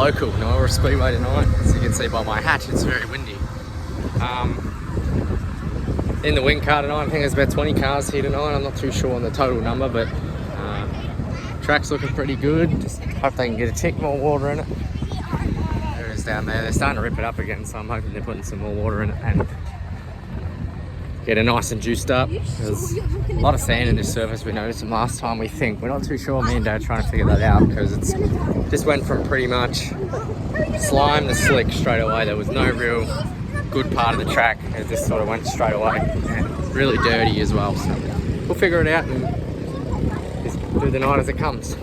local Nyora Speedway tonight. As you can see by my hatch, it's very windy. In the wing car tonight, I think there's about 20 cars here tonight. I'm not too sure on the total number, but track's looking pretty good. Just hope they can get a tick more water in it. There it is down there. They're starting to rip it up again, so I'm hoping they're putting some more water in it and get it nice and juiced up. There's a lot of sand in this surface. We noticed them last time, we think. We're not too sure. Me and Dad are trying to figure that out because it's just went from pretty much slime to slick straight away. There was no real good part of the track. It just sort of went straight away and really dirty as well. So we'll figure it out and just do the night as it comes.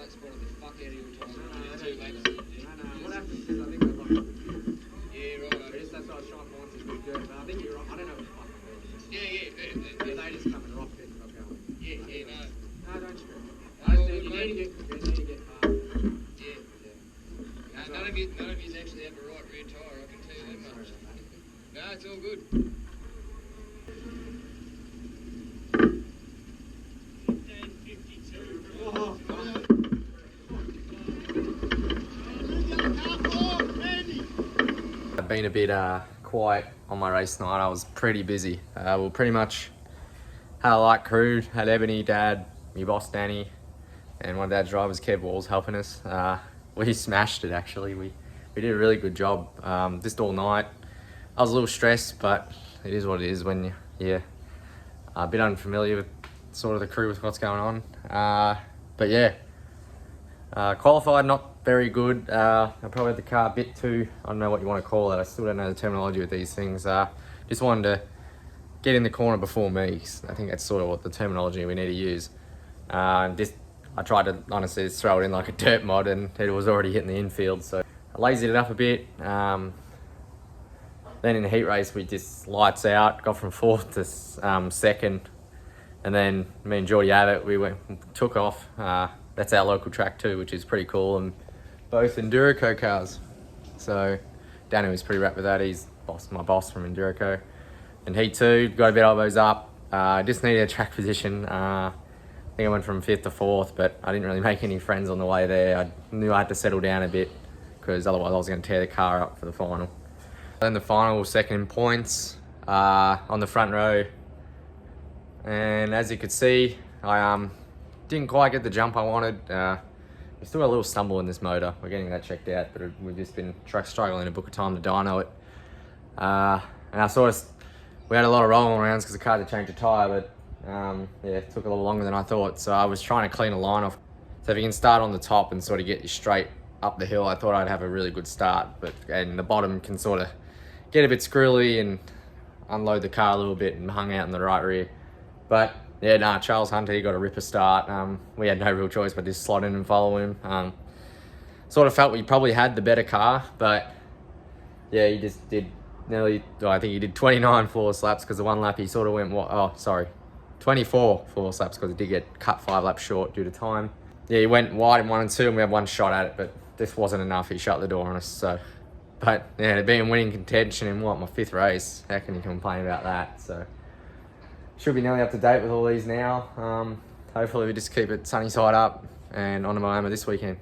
like spotted the fuck out of your tyre. What happened is I think I got up. Yeah, right. That's what I was trying to find some good dirt, but I think you're right. I don't know what the fuck it is. Yeah. They just come and rock it and I'm going. Yeah, no. No, don't stress. No, You need to get past. Yeah. None of yous actually have a right rear tyre, I can tell you that much. No, it's all good. I've been a bit quiet on my race night. I was pretty busy. We pretty much had a light crew, had Ebony, Dad, my boss Danny, and one of Dad's drivers, Kev Walls, helping us. We smashed it actually. We did a really good job just all night. I was a little stressed, but it is what it is when you're a bit unfamiliar with sort of the crew with what's going on. But yeah, qualified not very good. I probably had the car a bit too, I don't know what you want to call it. I still don't know the terminology with these things. Just wanted to get in the corner before me. I think that's sort of what the terminology we need to use. I tried to honestly just throw it in like a dirt mod and it was already hitting the infield, so I lazied it up a bit. Then in the heat race we just lights out, got from 4th to 2nd, and then me and Geordie Abbott, we took off. That's our local track too, which is pretty cool, and both Endurico cars. So Danny was pretty wrapped with that. He's my boss from Endurico. And Heat 2, got a bit elbows up. Just needed a track position. I think I went from 5th to 4th, but I didn't really make any friends on the way there. I knew I had to settle down a bit because otherwise I was going to tear the car up for the final. Then the final, 2nd in points on the front row. And as you could see, I didn't quite get the jump I wanted. We still got a little stumble in this motor. We're getting that checked out, but we've just been struggling to book a time to dyno it. And we had a lot of rolling arounds because the car had to change a tyre, but yeah, it took a little longer than I thought. So I was trying to clean a line off. So if you can start on the top and sort of get you straight up the hill, I thought I'd have a really good start, and the bottom can sort of get a bit squirrely and unload the car a little bit and hung out in the right rear. But yeah, Charles Hunter, he got a ripper start. We had no real choice but just slot in and follow him. Sort of felt we probably had the better car, but yeah, he just did I think he did 29 flawless laps because the one lap he sort of went, 24 flawless laps because he did get cut 5 laps short due to time. Yeah, he went wide in 1 and 2 and we had one shot at it, but this wasn't enough. He shut the door on us. So, but yeah, to be in winning contention in my 5th race, how can you complain about that? So should be nearly up to date with all these now. Hopefully we just keep it sunny side up and on to Miami this weekend.